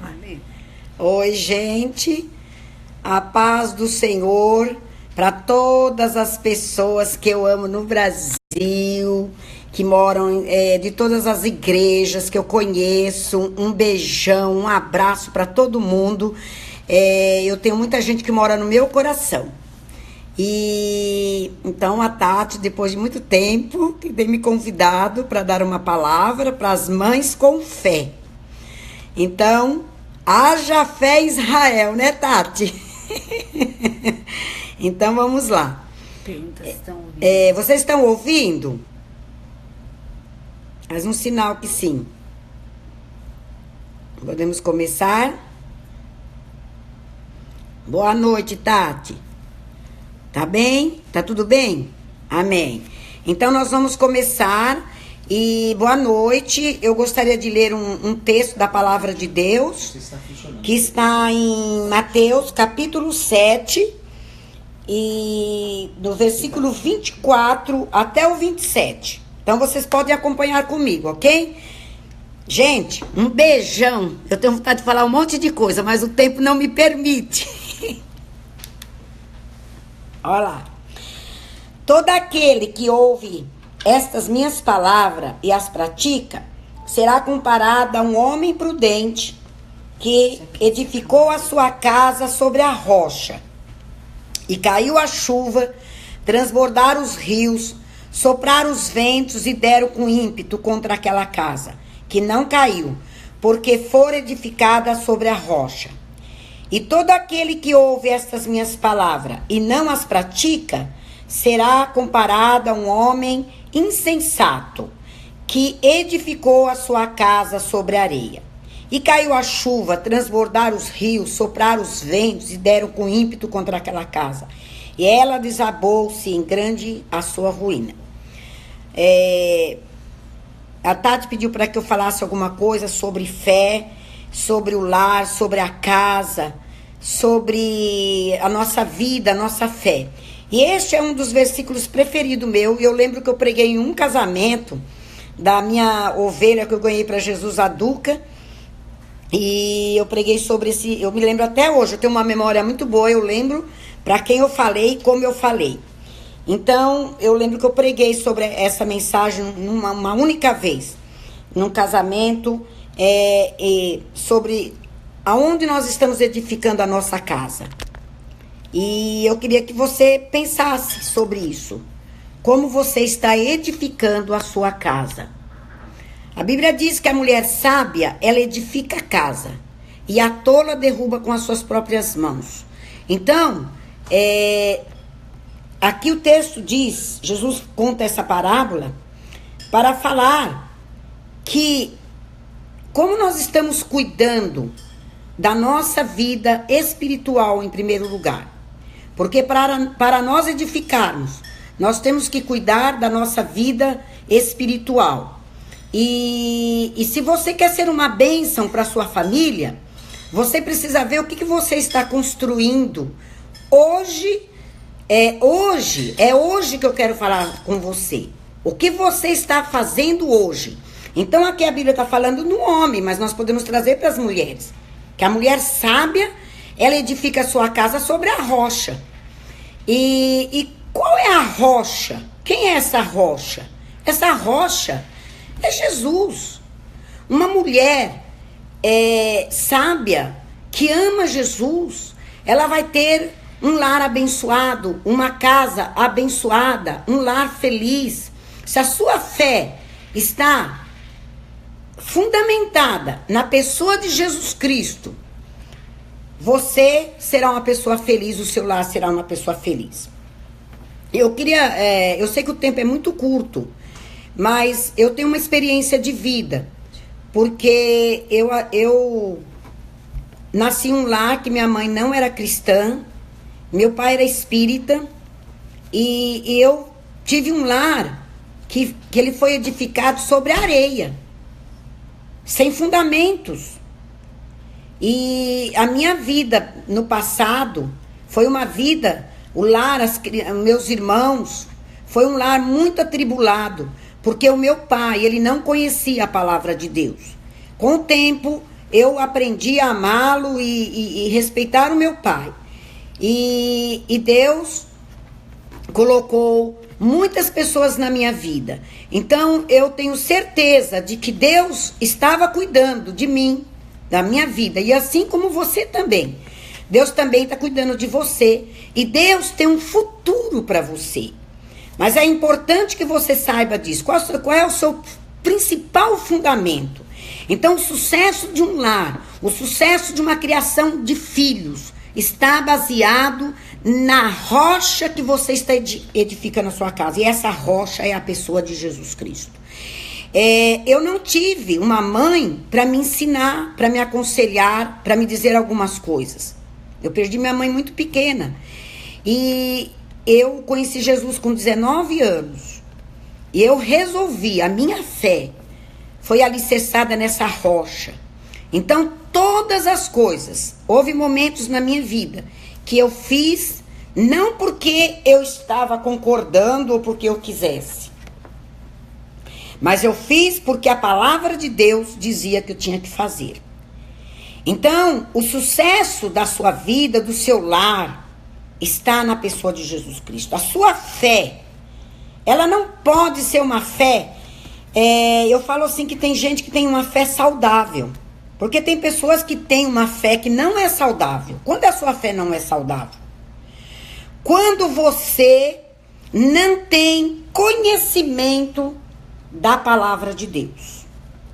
Amém. Oi, gente. A paz do Senhor para todas as pessoas que eu amo no Brasil, que moram de todas as igrejas que eu conheço. Um beijão, um abraço para todo mundo. Eu tenho muita gente que mora no meu coração. E então a Tati, depois de muito tempo, tem me convidado para dar uma palavra para as mães com fé. Então, haja fé, Israel, né, Tati? Então vamos lá. Pergunta se estão ouvindo. Vocês estão ouvindo? Faz um sinal que sim. Podemos começar? Boa noite, Tati. Tá bem? Tá tudo bem? Amém. Então nós vamos começar. E boa noite. Eu gostaria de ler um texto da palavra de Deus, que está em Mateus capítulo 7, e do versículo 24 até o 27. Então vocês podem acompanhar comigo, ok? Gente, um beijão. Eu tenho vontade de falar um monte de coisa, mas o tempo não me permite. Olha lá. Todo aquele que ouve estas minhas palavras e as pratica, será comparado a um homem prudente que edificou a sua casa sobre a rocha. E caiu a chuva, transbordaram os rios, sopraram os ventos e deram com ímpeto contra aquela casa, que não caiu, porque fora edificada sobre a rocha. E todo aquele que ouve estas minhas palavras e não as pratica, será comparado a um homem insensato, que edificou a sua casa sobre a areia. E caiu a chuva, transbordaram os rios, sopraram os ventos e deram com ímpeto contra aquela casa. E ela desabou-se em grande a sua ruína. A Tati pediu para que eu falasse alguma coisa sobre fé, sobre o lar, sobre a casa, sobre a nossa vida, a nossa fé. E este é um dos versículos preferidos meu. E eu lembro que eu preguei em um casamento da minha ovelha que eu ganhei para Jesus, a Duca. E eu preguei sobre esse... Eu me lembro até hoje, eu tenho uma memória muito boa. Eu lembro para quem eu falei e como eu falei. Então, eu lembro que eu preguei sobre essa mensagem uma única vez. Num casamento, sobre aonde nós estamos edificando a nossa casa. E eu queria que você pensasse sobre isso. Como você está edificando a sua casa. A Bíblia diz que a mulher sábia, ela edifica a casa. E a tola derruba com as suas próprias mãos. Então, aqui o texto diz, Jesus conta essa parábola para falar que como nós estamos cuidando da nossa vida espiritual em primeiro lugar. Porque para nós edificarmos, nós temos que cuidar da nossa vida espiritual. E se você quer ser uma bênção para sua família, você precisa ver o que você está construindo. Hoje que eu quero falar com você. O que você está fazendo hoje? Então aqui a Bíblia está falando no homem, mas nós podemos trazer para as mulheres. Que a mulher sábia, ela edifica a sua casa sobre a rocha. E qual é a rocha? Quem é essa rocha? Essa rocha é Jesus. Uma mulher sábia, que ama Jesus, ela vai ter um lar abençoado, uma casa abençoada, um lar feliz. Se a sua fé está fundamentada na pessoa de Jesus Cristo, você será uma pessoa feliz, o seu lar será uma pessoa feliz. Eu sei que o tempo é muito curto, mas eu tenho uma experiência de vida, porque eu nasci em um lar que minha mãe não era cristã, meu pai era espírita, e eu tive um lar que ele foi edificado sobre areia, sem fundamentos. E a minha vida no passado foi uma vida, o lar, meus irmãos, foi um lar muito atribulado, porque o meu pai, ele não conhecia a palavra de Deus. Com o tempo, eu aprendi a amá-lo e respeitar o meu pai. E Deus colocou muitas pessoas na minha vida. Então, eu tenho certeza de que Deus estava cuidando de mim, da minha vida. E assim como você também. Deus também está cuidando de você. E Deus tem um futuro para você. Mas é importante que você saiba disso. Qual é o seu principal fundamento? Então, o sucesso de um lar, o sucesso de uma criação de filhos, está baseado na rocha que você está edificando a sua casa. E essa rocha é a pessoa de Jesus Cristo. Eu não tive uma mãe para me ensinar, para me aconselhar, para me dizer algumas coisas. Eu perdi minha mãe muito pequena. E eu conheci Jesus com 19 anos. E eu resolvi, a minha fé foi alicerçada nessa rocha. Então, todas as coisas, houve momentos na minha vida que eu fiz, não porque eu estava concordando ou porque eu quisesse. Mas eu fiz porque a palavra de Deus dizia que eu tinha que fazer. Então, o sucesso da sua vida, do seu lar, está na pessoa de Jesus Cristo. A sua fé, ela não pode ser uma fé. Eu falo assim que tem gente que tem uma fé saudável. Porque tem pessoas que têm uma fé que não é saudável. Quando a sua fé não é saudável? Quando você não tem conhecimento da palavra de Deus.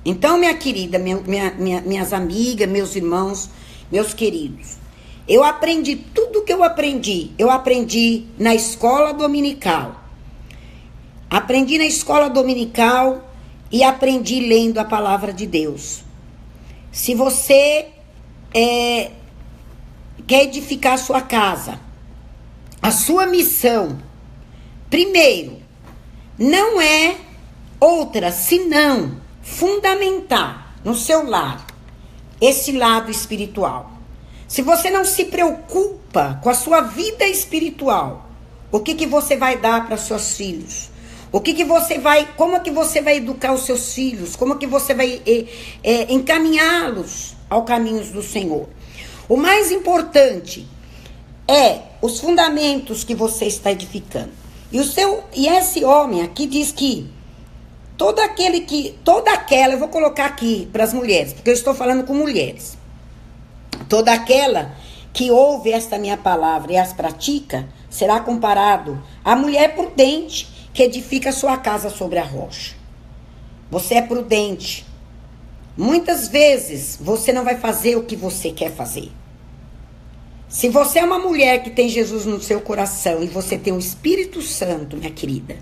Então, minha querida, minhas amigas, meus irmãos, meus queridos, eu aprendi tudo que eu aprendi na escola dominical. Aprendi na escola dominical e aprendi lendo a palavra de Deus. Se você quer edificar a sua casa, a sua missão, primeiro, não é outra senão fundamentar no seu lar esse lado espiritual. Se você não se preocupa com a sua vida espiritual, o que você vai dar para seus filhos? Como é que você vai educar os seus filhos? Como é que você vai encaminhá-los aos caminhos do Senhor? O mais importante é os fundamentos que você está edificando. E esse homem aqui diz que eu vou colocar aqui para as mulheres, porque eu estou falando com mulheres. Toda aquela que ouve esta minha palavra e as pratica, será comparado à mulher prudente, que edifica sua casa sobre a rocha. Você é prudente. Muitas vezes você não vai fazer o que você quer fazer. Se você é uma mulher que tem Jesus no seu coração e você tem o Espírito Santo, minha querida,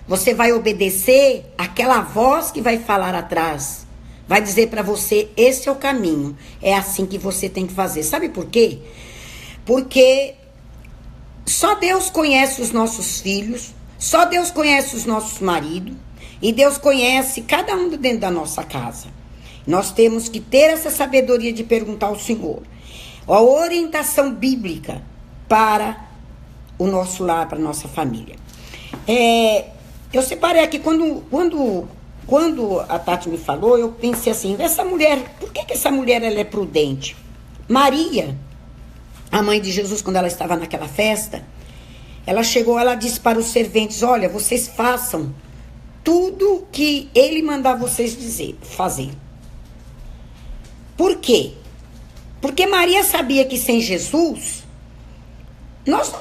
você vai obedecer aquela voz que vai falar atrás. Vai dizer para você, esse é o caminho. É assim que você tem que fazer. Sabe por quê? Porque só Deus conhece os nossos filhos. Só Deus conhece os nossos maridos. E Deus conhece cada um dentro da nossa casa. Nós temos que ter essa sabedoria de perguntar ao Senhor. A orientação bíblica para o nosso lar, para a nossa família. Eu separei aqui, quando a Tati me falou, eu pensei assim, essa mulher, por que essa mulher ela é prudente? Maria, a mãe de Jesus, quando ela estava naquela festa, ela chegou, ela disse para os serventes, olha, vocês façam tudo que ele mandar vocês fazer. Por quê? Porque Maria sabia que sem Jesus, nós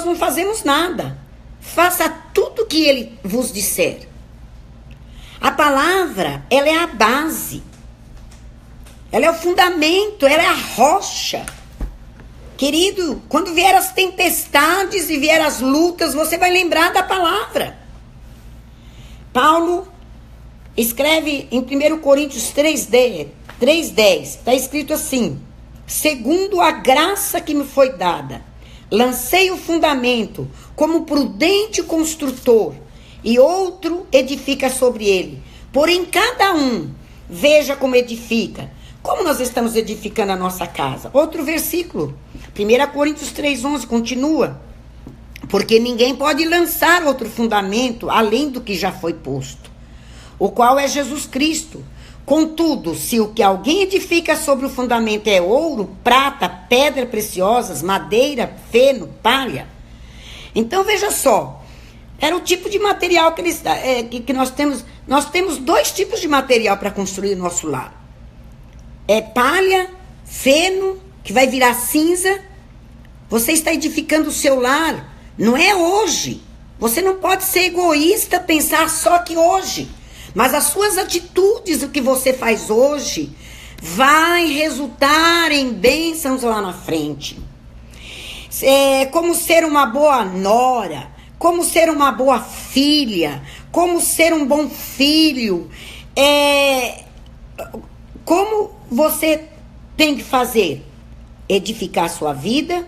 não fazemos nada. Faça tudo que ele vos disser. A palavra, ela é a base. Ela é o fundamento, ela é a rocha. Querido, quando vier as tempestades e vier as lutas, você vai lembrar da palavra. Paulo escreve em 1 Coríntios 3:10, está escrito assim, segundo a graça que me foi dada, lancei o fundamento como prudente construtor, e outro edifica sobre ele. Porém, cada um veja como edifica. Como nós estamos edificando a nossa casa? Outro versículo, 1 Coríntios 3:11, continua. Porque ninguém pode lançar outro fundamento além do que já foi posto. o qual é Jesus Cristo. Contudo, se o que alguém edifica sobre o fundamento é ouro, prata, pedras preciosas, madeira, feno, palha. Então veja só, era o tipo de material que nós temos. Nós temos 2 tipos de material para construir o nosso lar. É palha, feno, que vai virar cinza. Você está edificando o seu lar, não é hoje. Você não pode ser egoísta, pensar só que hoje. Mas as suas atitudes, o que você faz hoje, vai resultar em bênçãos lá na frente. Como ser uma boa nora, como ser uma boa filha, como ser um bom filho. Como você tem que fazer? Edificar a sua vida,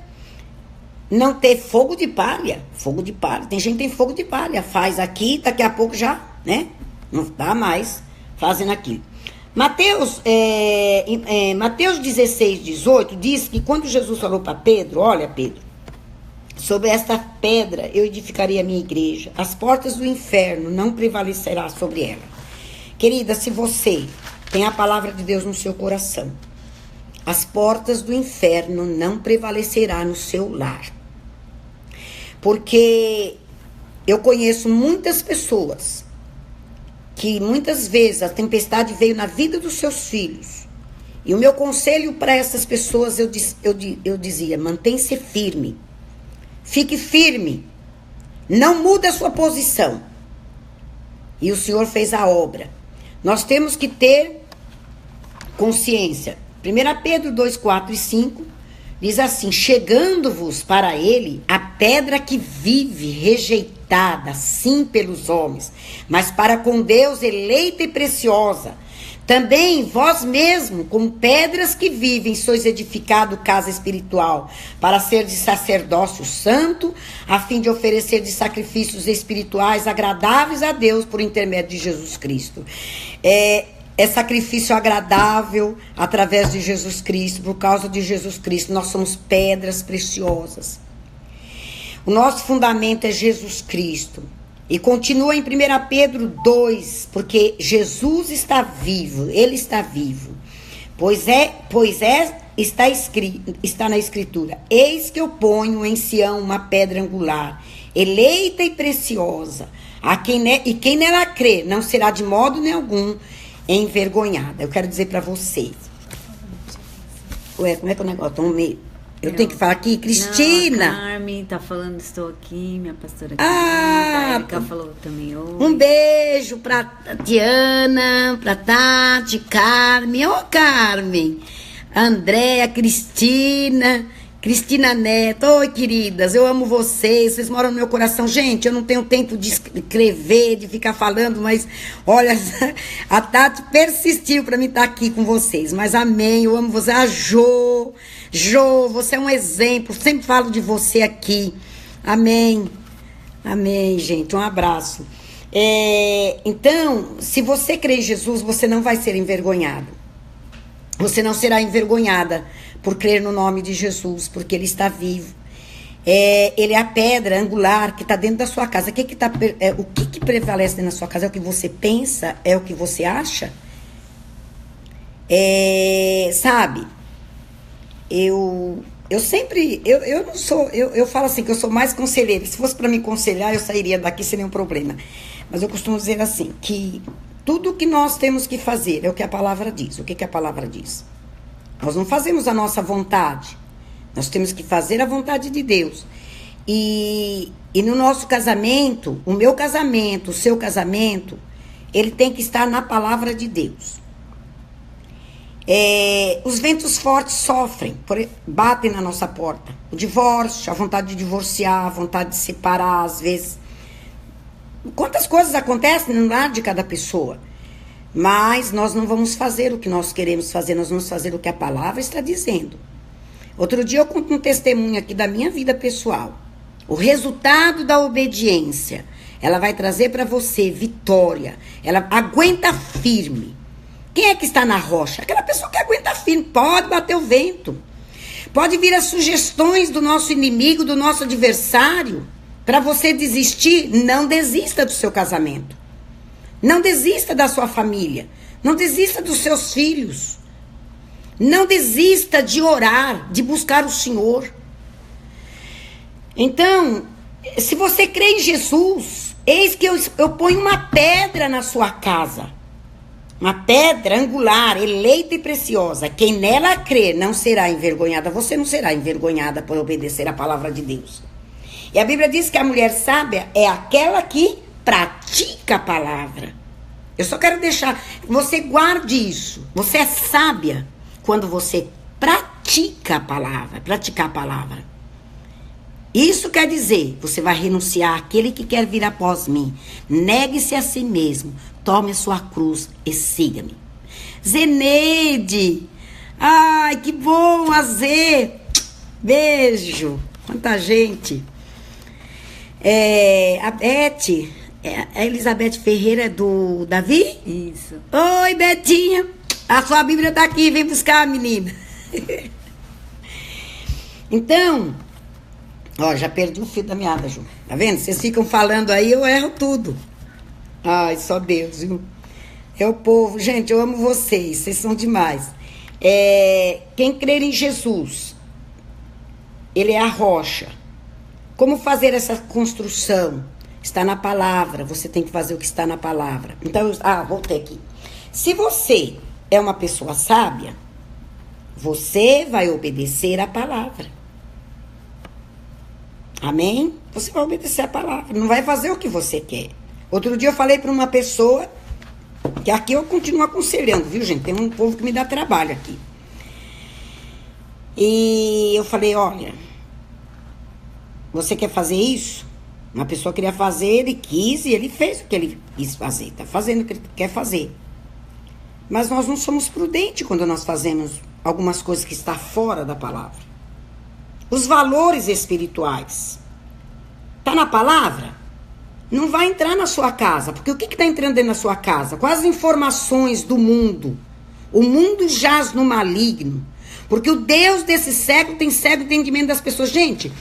não ter fogo de palha. Fogo de palha, tem gente que tem fogo de palha, faz aqui, daqui a pouco já, né? Não dá mais fazendo aquilo. Mateus 16, 18 diz que quando Jesus falou para Pedro, olha Pedro, sobre esta pedra eu edificarei a minha igreja, as portas do inferno não prevalecerá sobre ela. Querida, se você tem a palavra de Deus no seu coração, as portas do inferno não prevalecerá no seu lar. Porque eu conheço muitas pessoas que muitas vezes a tempestade veio na vida dos seus filhos. E o meu conselho para essas pessoas, eu dizia, mantenha-se firme. Fique firme. Não mude a sua posição. E o Senhor fez a obra. Nós temos que ter consciência. 1 Pedro 2, 4 e 5 diz assim: chegando-vos para ele a pedra que vive, rejeitada, sim, pelos homens, mas para com Deus eleita e preciosa. Também vós mesmo, como pedras que vivem, sois edificado casa espiritual, para ser de sacerdócio santo, a fim de oferecer de sacrifícios espirituais agradáveis a Deus por intermédio de Jesus Cristo. É sacrifício agradável através de Jesus Cristo, por causa de Jesus Cristo. Nós somos pedras preciosas. O nosso fundamento é Jesus Cristo. E continua em 1 Pedro 2, porque Jesus está vivo, Ele está vivo. Está na Escritura: eis que eu ponho em Sião uma pedra angular, eleita e preciosa, quem nela crê não será de modo nenhum envergonhada. Eu quero dizer para vocês. Ué, como é que é o negócio? Eu tenho que falar aqui, Cristina. Não, a Carmen tá falando, estou aqui, minha pastora aqui. Ah, a Erika falou também hoje. Um beijo pra Diana, pra Tati, Carmen. Ô, Carmen. Andréa, Cristina Neto. Oi, queridas, eu amo vocês moram no meu coração. Gente, eu não tenho tempo de escrever, de ficar falando, mas olha, a Tati persistiu pra mim estar aqui com vocês. Mas amém, eu amo você. A Jo, você é um exemplo, sempre falo de você aqui. Amém, gente, um abraço. Então, se você crê em Jesus, você não vai ser envergonhado. Você não será envergonhada por crer no nome de Jesus, porque Ele está vivo. Ele é a pedra angular que está dentro da sua casa. O que prevalece dentro da sua casa? É o que você pensa? É o que você acha? Sabe? Eu não sou, eu falo assim, que eu sou mais conselheira. Se fosse para me aconselhar, eu sairia daqui sem nenhum problema. Mas eu costumo dizer assim, que tudo que nós temos que fazer é o que a palavra diz. O que a palavra diz? Nós não fazemos a nossa vontade. Nós temos que fazer a vontade de Deus. E no nosso casamento, o meu casamento, o seu casamento, ele tem que estar na palavra de Deus. Os ventos fortes sofrem, batem na nossa porta. O divórcio, a vontade de divorciar, a vontade de separar, às vezes. Quantas coisas acontecem no lar de cada pessoa. Mas nós não vamos fazer o que nós queremos fazer, nós vamos fazer o que a palavra está dizendo. Outro dia eu conto um testemunho aqui da minha vida pessoal. O resultado da obediência, ela vai trazer para você vitória. Ela aguenta firme. Quem é que está na rocha? Aquela pessoa que aguenta firme. Pode bater o vento. Pode vir as sugestões do nosso inimigo, do nosso adversário, para você desistir. Não desista do seu casamento. Não desista da sua família. Não desista dos seus filhos. Não desista de orar, de buscar o Senhor. Então, se você crê em Jesus, eis que eu ponho uma pedra na sua casa. Uma pedra angular, eleita e preciosa. Quem nela crê não será envergonhada. Você não será envergonhada por obedecer a palavra de Deus. E a Bíblia diz que a mulher sábia é aquela que pratica a palavra. Eu só quero deixar, você guarde isso. Você é sábia quando você pratica a palavra, praticar a palavra. Isso quer dizer, você vai renunciar àquele que quer vir após mim. Negue-se a si mesmo, tome a sua cruz e siga-me. Zeneide, ai, que bom, Azê, beijo, quanta gente. A Beth, a Elizabeth Ferreira é do Davi? Isso. Oi, Betinha, a sua Bíblia tá aqui, vem buscar, menina. Então, ó, já perdi o fio da meada, Ju. Tá vendo? Vocês ficam falando aí, eu erro tudo. Ai, só Deus, viu? É o povo. Gente, eu amo vocês. Vocês são demais. Quem crer em Jesus, ele é a rocha. Como fazer essa construção? Está na palavra. Você tem que fazer o que está na palavra. Então, voltei aqui. Se você é uma pessoa sábia, você vai obedecer a palavra. Amém? Você vai obedecer a palavra. Não vai fazer o que você quer. Outro dia eu falei para uma pessoa, que aqui eu continuo aconselhando, viu, gente? Tem um povo que me dá trabalho aqui. E eu falei, olha, você quer fazer isso? Uma pessoa queria fazer, ele quis e ele fez o que ele quis fazer. Está fazendo o que ele quer fazer. Mas nós não somos prudentes quando nós fazemos algumas coisas que estão fora da palavra. Os valores espirituais. Está na palavra? Não vai entrar na sua casa. Porque o que está entrando dentro da sua casa? Quais as informações do mundo? O mundo jaz no maligno. Porque o Deus desse século tem cego entendimento das pessoas. Gente,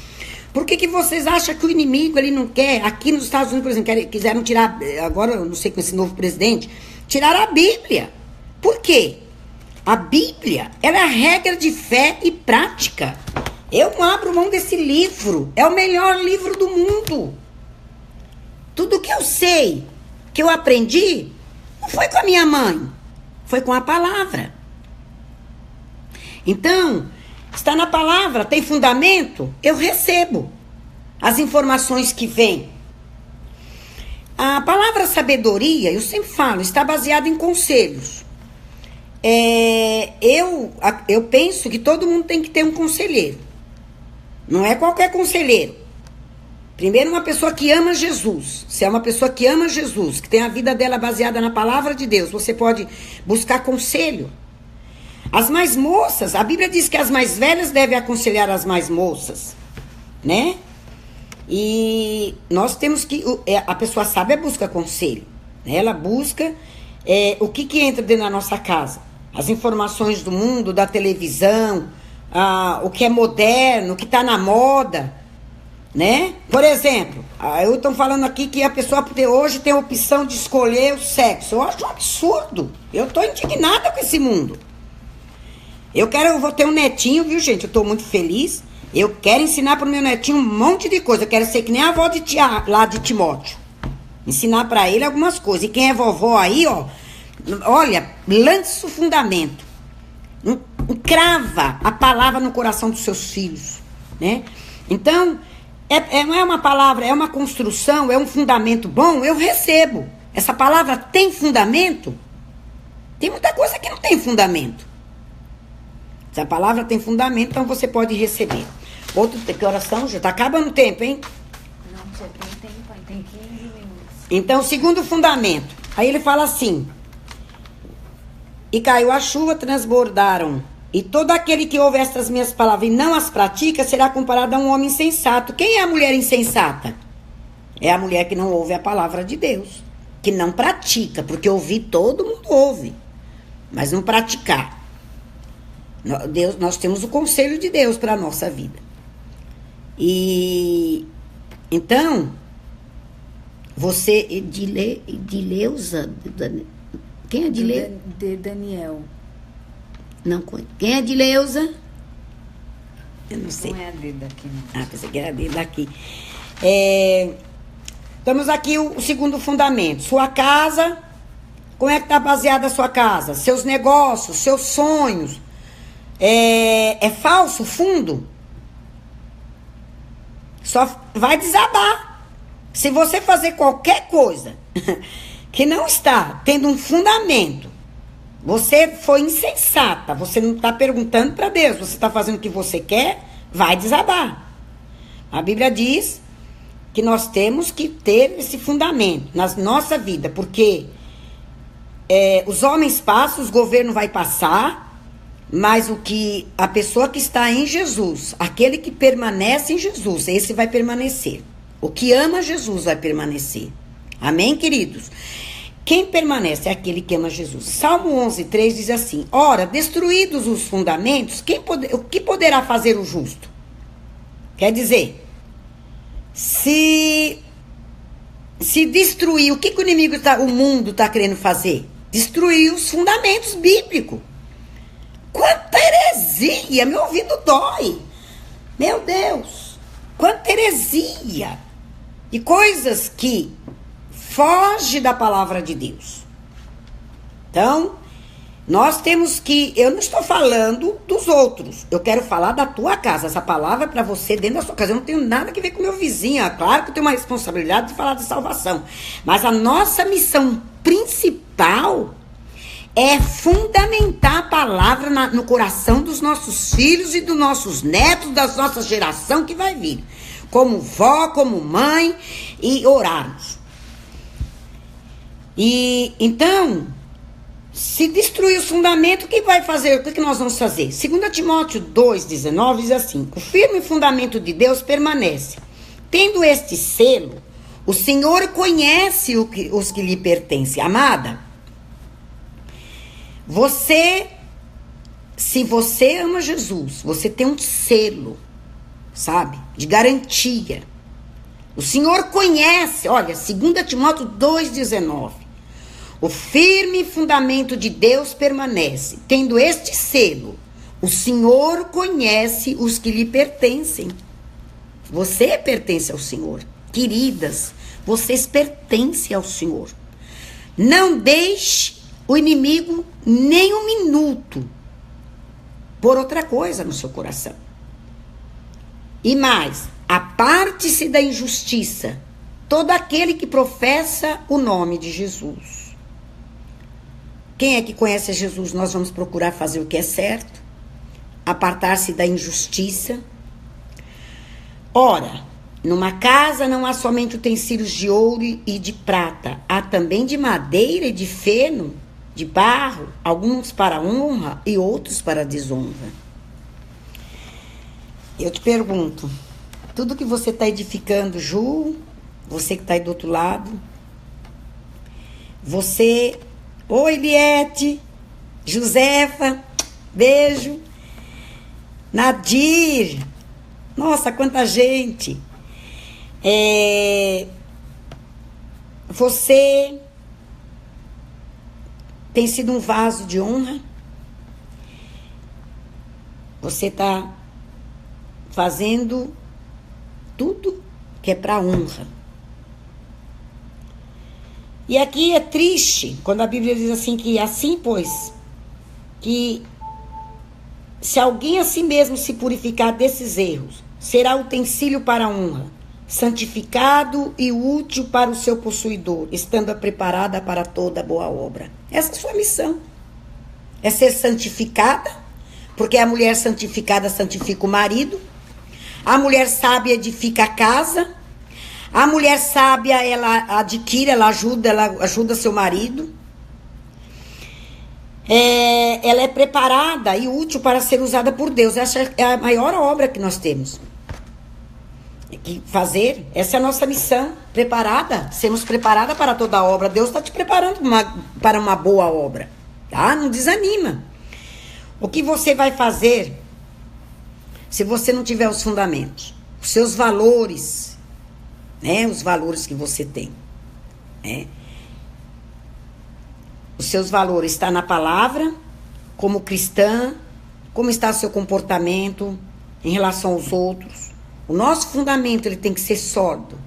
por que vocês acham que o inimigo ele não quer? Aqui nos Estados Unidos, por exemplo, quiseram tirar, agora eu não sei com esse novo presidente, tiraram a Bíblia. Por quê? A Bíblia, ela é a regra de fé e prática. Eu não abro mão desse livro. É o melhor livro do mundo. Tudo que eu sei, que eu aprendi, não foi com a minha mãe. Foi com a palavra. Então, está na palavra, tem fundamento, eu recebo as informações que vêm. A palavra sabedoria, eu sempre falo, está baseada em conselhos. Eu penso que todo mundo tem que ter um conselheiro. Não é qualquer conselheiro. Primeiro, uma pessoa que ama Jesus. Se é uma pessoa que ama Jesus, que tem a vida dela baseada na palavra de Deus, você pode buscar conselho. As mais moças, a Bíblia diz que as mais velhas devem aconselhar as mais moças, né? E nós temos que... A pessoa sábia busca conselho, né? Ela busca o que entra dentro da nossa casa. As informações do mundo, da televisão, o que é moderno, o que está na moda, né? Por exemplo, eu estou falando aqui que a pessoa hoje tem a opção de escolher o sexo. Eu acho um absurdo. Eu estou indignada com esse mundo. Eu vou ter um netinho, viu, gente? Eu tô muito feliz. Eu quero ensinar pro meu netinho um monte de coisa. Eu quero ser que nem a avó lá de Timóteo. Ensinar pra ele algumas coisas. E quem é vovó aí, ó, olha, lance o fundamento. Crava a palavra no coração dos seus filhos, né? Então, não é uma palavra, é uma construção, é um fundamento bom, eu recebo. Essa palavra tem fundamento? Tem muita coisa que não tem fundamento. Se a palavra tem fundamento, então você pode receber. Que oração? Já está acabando o tempo, hein? Não, já tem tempo, tem 15 minutos. Então, segundo fundamento. Aí ele fala assim. E caiu a chuva, transbordaram. E todo aquele que ouve estas minhas palavras e não as pratica, será comparado a um homem insensato. Quem é a mulher insensata? É a mulher que não ouve a palavra de Deus. Que não pratica, porque ouvir todo mundo ouve. Mas não praticar. Nós temos o conselho de Deus para a nossa vida. E então, Você, Edileuza? Quem é Edileuza? De Daniel. Não, quem é Edileuza? Eu não sei. Não é a D daqui, não. Pensei que era dele daqui. Estamos aqui o segundo fundamento. Sua casa, como é que está baseada a sua casa? Seus negócios, seus sonhos. É falso o fundo? Só vai desabar. Se você fazer qualquer coisa que não está tendo um fundamento, você foi insensata, você não está perguntando para Deus, você está fazendo o que você quer, vai desabar. A Bíblia diz que nós temos que ter esse fundamento na nossa vida, porque os homens passam, os governos vai passar, mas a pessoa que está em Jesus, aquele que permanece em Jesus, esse vai permanecer. O que ama Jesus vai permanecer. Amém, queridos? Quem permanece é aquele que ama Jesus. Salmo 11:3 diz assim: ora, destruídos os fundamentos, o que poderá fazer o justo? Quer dizer, se destruir, o que o inimigo, o mundo está querendo fazer? Destruir os fundamentos bíblicos. Quanta heresia, meu ouvido dói. Meu Deus, quanta heresia. E coisas que fogem da palavra de Deus. Então, nós temos que... Eu não estou falando dos outros. Eu quero falar da tua casa. Essa palavra é para você dentro da sua casa. Eu não tenho nada que ver com meu vizinho. É claro que eu tenho uma responsabilidade de falar de salvação. Mas a nossa missão principal é fundamentar a palavra no coração dos nossos filhos e dos nossos netos, da nossa geração que vai vir. Como vó, como mãe, e orarmos. E então, se destruir os fundamentos, o que vai fazer? O que nós vamos fazer? 2 Timóteo 2,19 diz assim: o firme fundamento de Deus permanece. Tendo este selo, o Senhor conhece os que lhe pertencem. Amada, se você ama Jesus, você tem um selo, sabe? De garantia. O Senhor conhece, olha, 2 Timóteo 2,19. O firme fundamento de Deus permanece. Tendo este selo, o Senhor conhece os que lhe pertencem. Você pertence ao Senhor. Queridas, vocês pertencem ao Senhor. Não deixe o inimigo nem um minuto por outra coisa no seu coração. E mais, aparte-se da injustiça todo aquele que professa o nome de Jesus. Quem é que conhece Jesus? Nós vamos procurar fazer o que é certo, apartar-se da injustiça. Ora, numa casa não há somente utensílios de ouro e de prata, há também de madeira e de feno, de barro, alguns para honra e outros para desonra. Eu te pergunto, tudo que você está edificando, Ju, você que está aí do outro lado, você, oi Liette, Josefa, beijo, Nadir, nossa, quanta gente, você tem sido um vaso de honra, você está fazendo tudo que é para honra. E aqui é triste quando a Bíblia diz assim que assim, pois, que se alguém a si mesmo se purificar desses erros, será utensílio para a honra, santificado e útil para o seu possuidor, estando preparada para toda boa obra. Essa é a sua missão. É ser santificada, porque a mulher santificada santifica o marido. A mulher sábia edifica a casa. A mulher sábia, ela adquire, ela ajuda seu marido. Ela é preparada e útil para ser usada por Deus. Essa é a maior obra que nós temos que fazer. Essa é a nossa missão. Preparada, sermos preparada para toda a obra. Deus está te preparando para uma boa obra, tá? Não desanima. O que você vai fazer se você não tiver os fundamentos, os seus valores, né? Os valores que você tem. né? Os seus valores estão na palavra, como cristã, como está o seu comportamento em relação aos outros. O nosso fundamento ele tem que ser sólido.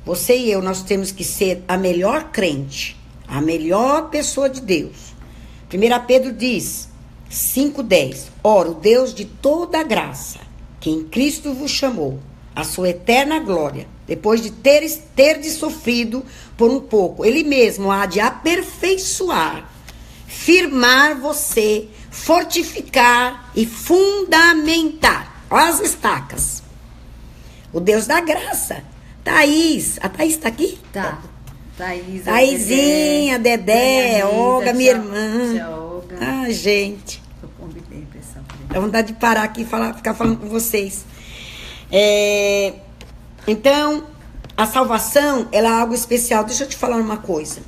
Você e eu, nós temos que ser a melhor crente, a melhor pessoa de Deus. 1 Pedro diz, 5:10, ora, o Deus de toda graça, que em Cristo vos chamou, a sua eterna glória, depois de terdes sofrido por um pouco, Ele mesmo há de aperfeiçoar, firmar você, fortificar e fundamentar. Olha as estacas. O Deus da graça. Thaís, a Thaís está aqui? Tá. Thaís, Thaisinha, Dedé, Olga, minha irmã. Tia Olga. Ah, gente. Eu convidei pra essa Dá vontade de parar aqui e ficar falando com vocês. Então, a salvação, ela é algo especial. Deixa eu te falar uma coisa.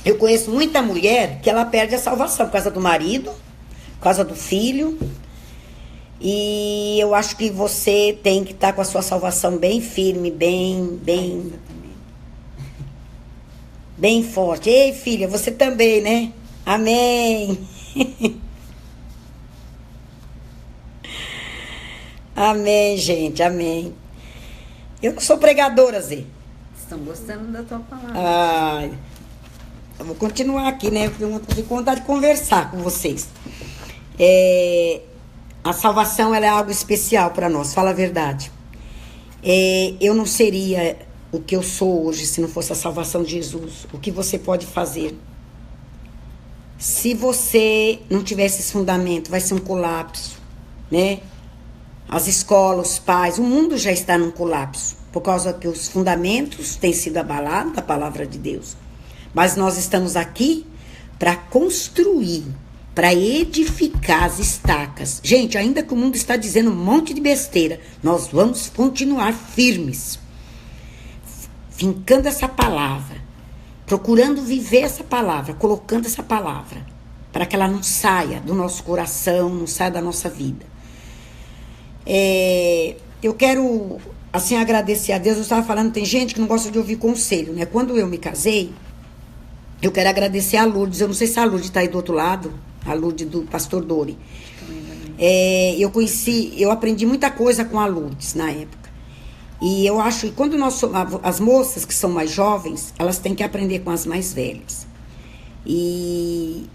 Eu conheço muita mulher que ela perde a salvação por causa do marido, por causa do filho. E eu acho que você tem que estar com a sua salvação bem firme, bem forte. Ei, filha, você também, né? Amém. Amém, gente, amém. Eu não sou pregadora, Zê. Estão gostando da tua palavra. Ai, eu vou continuar aqui, né? Eu tenho vontade de conversar com vocês. A salvação, ela é algo especial para nós, fala a verdade. Eu não seria o que eu sou hoje se não fosse a salvação de Jesus. O que você pode fazer? Se você não tivesse esse fundamento, vai ser um colapso, né? As escolas, os pais, o mundo já está num colapso, por causa que os fundamentos têm sido abalados da palavra de Deus. Mas nós estamos aqui para construir, para edificar as estacas. Gente, ainda que o mundo está dizendo um monte de besteira, nós vamos continuar firmes, fincando essa palavra, procurando viver essa palavra, colocando essa palavra, para que ela não saia do nosso coração, não saia da nossa vida. Eu quero, assim, agradecer a Deus. Eu estava falando, tem gente que não gosta de ouvir conselho, né? Quando eu me casei, eu quero agradecer a Lourdes. Eu não sei se a Lourdes está aí do outro lado, a Lourdes do pastor Dori. Eu aprendi muita coisa com a Lourdes na época. E eu acho que quando as moças que são mais jovens, elas têm que aprender com as mais velhas. E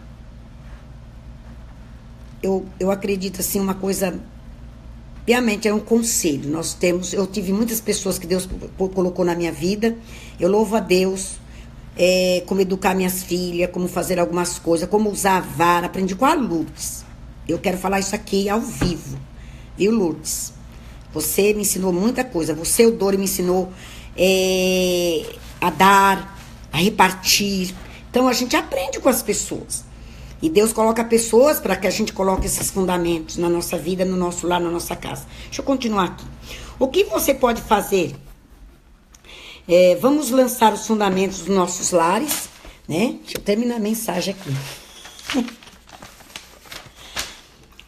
eu acredito, assim, uma coisa, realmente é um conselho. Eu tive muitas pessoas que Deus colocou na minha vida. Eu louvo a Deus, como educar minhas filhas, como fazer algumas coisas, como usar a vara. Aprendi com a Lourdes. Eu quero falar isso aqui ao vivo, viu, Lourdes? Você me ensinou muita coisa. Você, o Dori, me ensinou a dar, a repartir. Então, a gente aprende com as pessoas. E Deus coloca pessoas para que a gente coloque esses fundamentos na nossa vida, no nosso lar, na nossa casa. Deixa eu continuar aqui. O que você pode fazer? Vamos lançar os fundamentos dos nossos lares, né? Deixa eu terminar a mensagem aqui.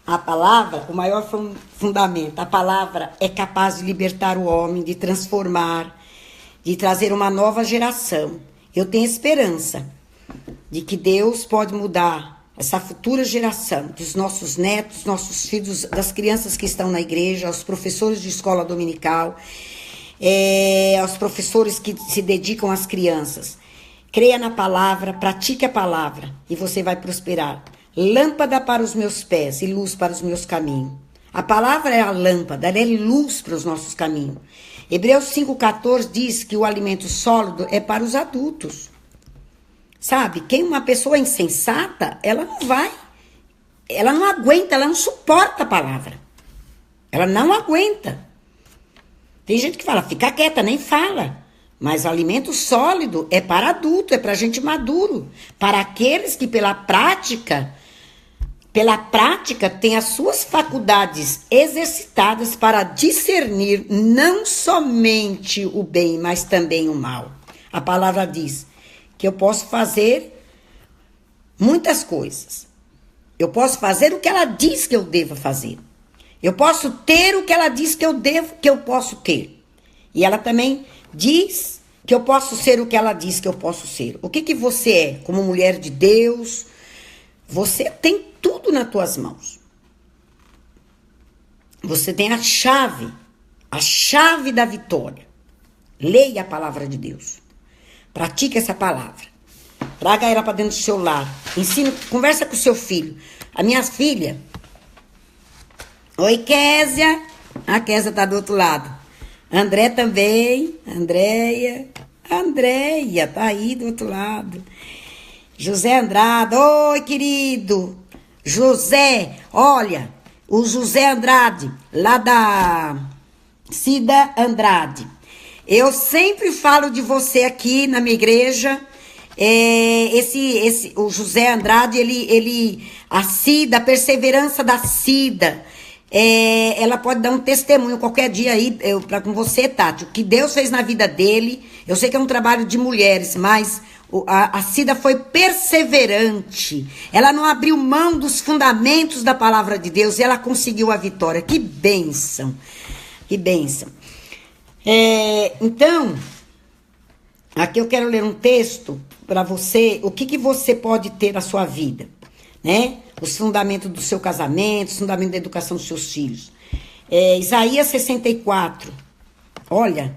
A palavra, o maior fundamento, a palavra é capaz de libertar o homem, de transformar, de trazer uma nova geração. Eu tenho esperança de que Deus pode mudar essa futura geração, dos nossos netos, nossos filhos, das crianças que estão na igreja, aos professores de escola dominical, aos professores que se dedicam às crianças. Creia na palavra, pratique a palavra e você vai prosperar. Lâmpada para os meus pés e luz para os meus caminhos. A palavra é a lâmpada, ela é luz para os nossos caminhos. Hebreus 5,14 diz que o alimento sólido é para os adultos. Sabe, uma pessoa insensata, ela não aguenta, ela não suporta a palavra. Ela não aguenta. Tem gente que fala, fica quieta, nem fala. Mas o alimento sólido é para adulto, é para gente maduro. Para aqueles que pela prática têm as suas faculdades exercitadas para discernir não somente o bem, mas também o mal. A palavra diz que eu posso fazer muitas coisas. Eu posso fazer o que ela diz que eu devo fazer. Eu posso ter o que ela diz que eu posso ter. E ela também diz que eu posso ser o que ela diz que eu posso ser. O que que você é como mulher de Deus? Você tem tudo nas tuas mãos. Você tem a chave da vitória. Leia a palavra de Deus. Pratique essa palavra. Traga ela para dentro do seu lar. Ensina, conversa com o seu filho. A minha filha. Oi, Késia. A Késia tá do outro lado. André também. Andréia tá aí do outro lado. José Andrade. Oi, querido. José, olha, o José Andrade, lá da Cida Andrade. Eu sempre falo de você aqui na minha igreja. O José Andrade, a Cida, a perseverança da Cida, ela pode dar um testemunho qualquer dia aí com você, Tati, o que Deus fez na vida dele. Eu sei que é um trabalho de mulheres, mas a Cida foi perseverante. Ela não abriu mão dos fundamentos da palavra de Deus e ela conseguiu a vitória. Que bênção, que bênção. Então, aqui eu quero ler um texto para você, o que você pode ter na sua vida, né? Os fundamentos do seu casamento, os fundamentos da educação dos seus filhos. Isaías 64, olha,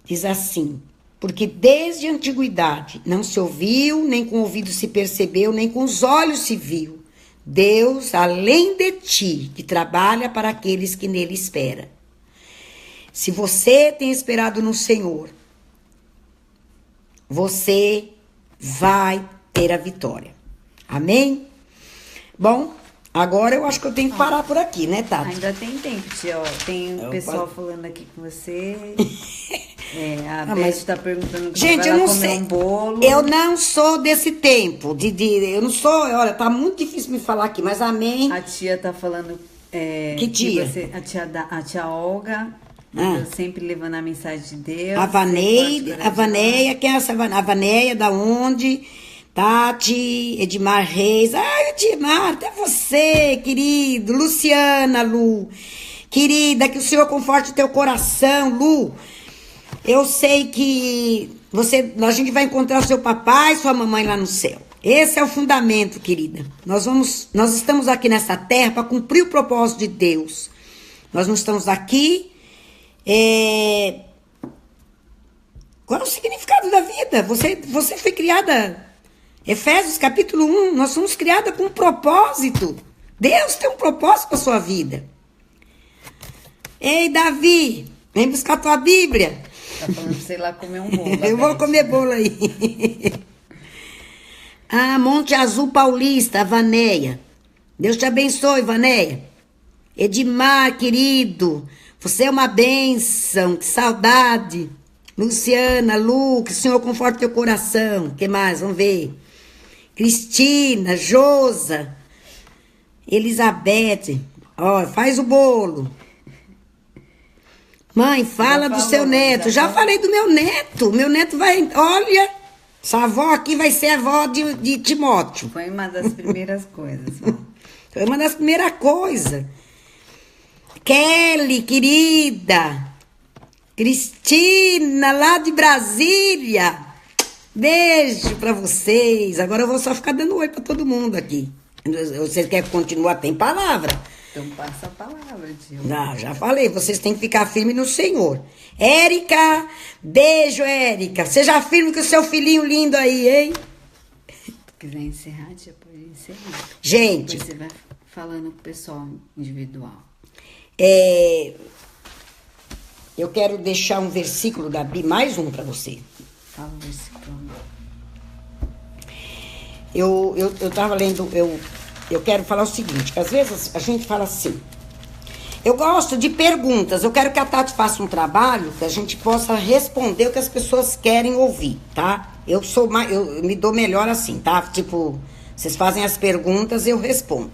diz assim: porque desde a antiguidade não se ouviu, nem com o ouvido se percebeu, nem com os olhos se viu, Deus além de ti, que trabalha para aqueles que nele esperam. Se você tem esperado no Senhor, você vai ter a vitória. Amém? Bom, agora eu acho que eu tenho que parar por aqui, né, Tati? Ainda tem tempo, tia. Ó, tem um pessoal falando aqui com você. A Beth tá perguntando que gente, vai eu não comer sei. Um bolo. Eu não sou desse tempo. Eu não sou. Olha, tá muito difícil me falar aqui, mas amém. A tia tá falando. Que tia? A tia Olga. Eu sempre levando a mensagem de Deus. A Vaneia, quem é essa Vaneia? A Vaneia, da onde? Tati, Edmar Reis. Ai, Edmar, até você, querido. Luciana, Lu. Querida, que o Senhor conforte o teu coração, Lu. Eu sei que a gente vai encontrar o seu papai e sua mamãe lá no céu. Esse é o fundamento, querida. Nós estamos aqui nessa terra para cumprir o propósito de Deus. Nós não estamos aqui. Qual é o significado da vida? Você foi criada. Efésios capítulo 1. Nós somos criadas com um propósito. Deus tem um propósito para sua vida. Ei, Davi, vem buscar a tua Bíblia. Tá falando, sei lá, comer um bolo. Eu vou comer bolo aí. Monte Azul Paulista, a Vaneia. Deus te abençoe, Vaneia. Edmar, querido, você é uma bênção, que saudade. Luciana, Lu, que o Senhor conforte teu coração. O que mais? Vamos ver. Cristina, Josa, Elizabeth, faz o bolo. Mãe, fala do seu neto. Já falei do meu neto. Meu neto vai... Olha, essa avó aqui vai ser a avó de Timóteo. Foi uma das primeiras coisas. Foi uma das primeiras coisas. Kelly, querida. Cristina, lá de Brasília. Beijo pra vocês. Agora eu vou só ficar dando oi pra todo mundo aqui. Vocês querem continuar? Tem palavra. Então passa a palavra, tio. Já falei, vocês têm que ficar firme no Senhor. Érica, beijo, Érica. Seja firme com o seu filhinho lindo aí, hein? Se quiser encerrar, tia, pode encerrar. Gente. Depois você vai falando com o pessoal individual. Eu quero deixar um versículo da Bíblia, mais um para você. Fala o versículo. Eu tava lendo, eu quero falar o seguinte, que às vezes a gente fala assim, eu gosto de perguntas, eu quero que a Tati faça um trabalho que a gente possa responder o que as pessoas querem ouvir, tá? Eu me dou melhor assim, tá? Tipo, vocês fazem as perguntas e eu respondo.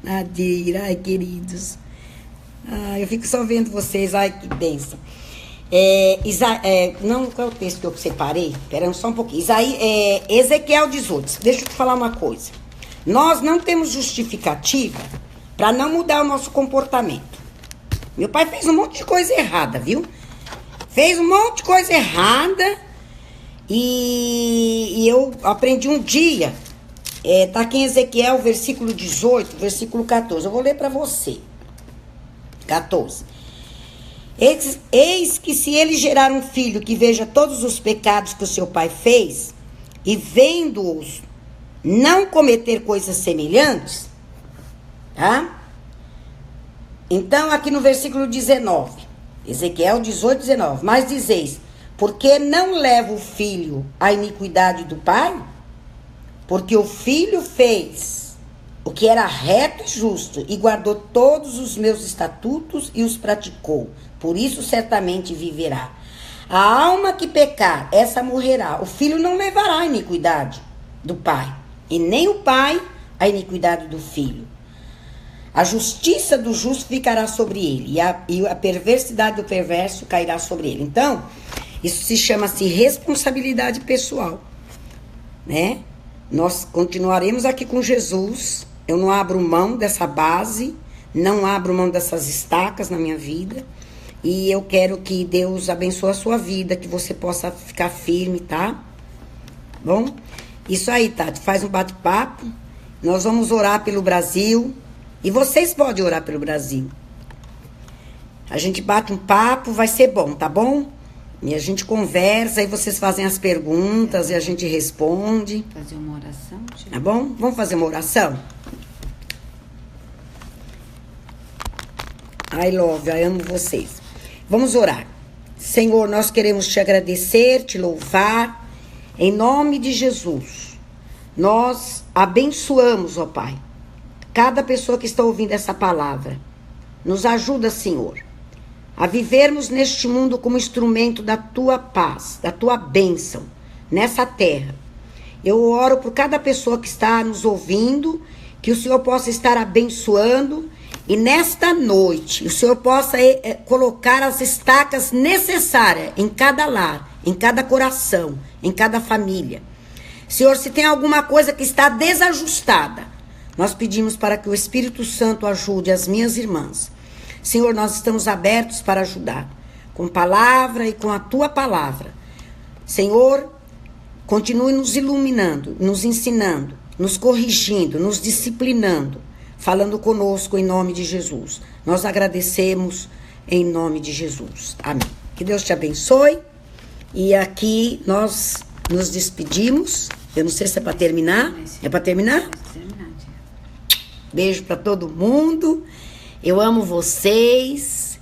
Nadir, ai, queridos. Eu fico só vendo vocês, ai, que bênção. Não, qual é o texto que eu separei? Espera só um pouquinho. Ezequiel 18. Deixa eu te falar uma coisa. Nós não temos justificativa para não mudar o nosso comportamento. Meu pai fez um monte de coisa errada, viu? Fez um monte de coisa errada. E eu aprendi um dia. Tá aqui em Ezequiel, versículo 18, versículo 14. Eu vou ler para você. 14. Eis que se ele gerar um filho que veja todos os pecados que o seu pai fez, e vendo-os não cometer coisas semelhantes, tá? Então, aqui no versículo 19, Ezequiel 18, 19, mas dizeis, porque não leva o filho a iniquidade do pai? Porque o filho fez o que era reto e justo, e guardou todos os meus estatutos e os praticou. Por isso certamente viverá. A alma que pecar, essa morrerá. O filho não levará a iniquidade do pai, e nem o pai a iniquidade do filho. A justiça do justo ficará sobre ele, e a perversidade do perverso cairá sobre ele. Então, isso se chama-se responsabilidade pessoal, né? Nós continuaremos aqui com Jesus. Eu não abro mão dessa base, não abro mão dessas estacas na minha vida. E eu quero que Deus abençoe a sua vida, que você possa ficar firme, tá? Bom, isso aí, Tati, faz um bate-papo. Nós vamos orar pelo Brasil. E vocês podem orar pelo Brasil. A gente bate um papo, vai ser bom, tá bom? E a gente conversa, aí vocês fazem as perguntas e a gente responde. Fazer uma oração? Tá bom? Vamos fazer uma oração? I love, eu amo vocês. Vamos orar. Senhor, nós queremos te agradecer, te louvar. Em nome de Jesus, nós abençoamos, ó Pai, cada pessoa que está ouvindo essa palavra. Nos ajuda, Senhor, a vivermos neste mundo como instrumento da tua paz, da tua bênção, nessa terra. Eu oro por cada pessoa que está nos ouvindo, que o Senhor possa estar abençoando, e nesta noite o Senhor possa colocar as estacas necessárias em cada lar, em cada coração, em cada família. Senhor, se tem alguma coisa que está desajustada, nós pedimos para que o Espírito Santo ajude as minhas irmãs. Senhor, nós estamos abertos para ajudar, com palavra e com a tua palavra. Senhor, continue nos iluminando, nos ensinando, nos corrigindo, nos disciplinando, falando conosco em nome de Jesus. Nós agradecemos em nome de Jesus. Amém. Que Deus te abençoe. E aqui nós nos despedimos. Eu não sei se é para terminar. É para terminar? Beijo para todo mundo. Eu amo vocês.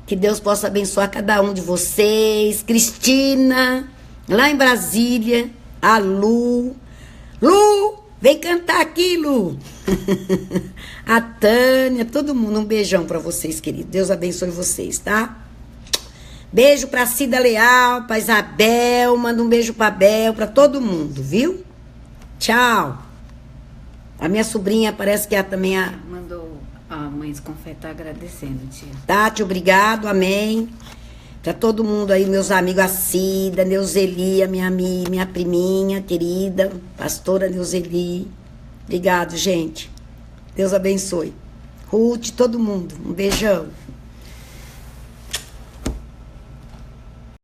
Que Deus possa abençoar cada um de vocês. Cristina, lá em Brasília. A Lu. Lu, vem cantar aqui, Lu. A Tânia, todo mundo. Um beijão para vocês, queridos. Deus abençoe vocês, tá? Beijo pra Cida Leal, pra Isabel. Manda um beijo pra Bel, pra todo mundo, viu? Tchau. A minha sobrinha parece que também... Mandou a Mães Confete tá agradecendo, tia. Tati, obrigado, amém. Pra todo mundo aí, meus amigos, a Cida, Neuzeli, minha priminha querida, pastora Neuzeli. Obrigado, gente. Deus abençoe. Ruth, todo mundo. Um beijão.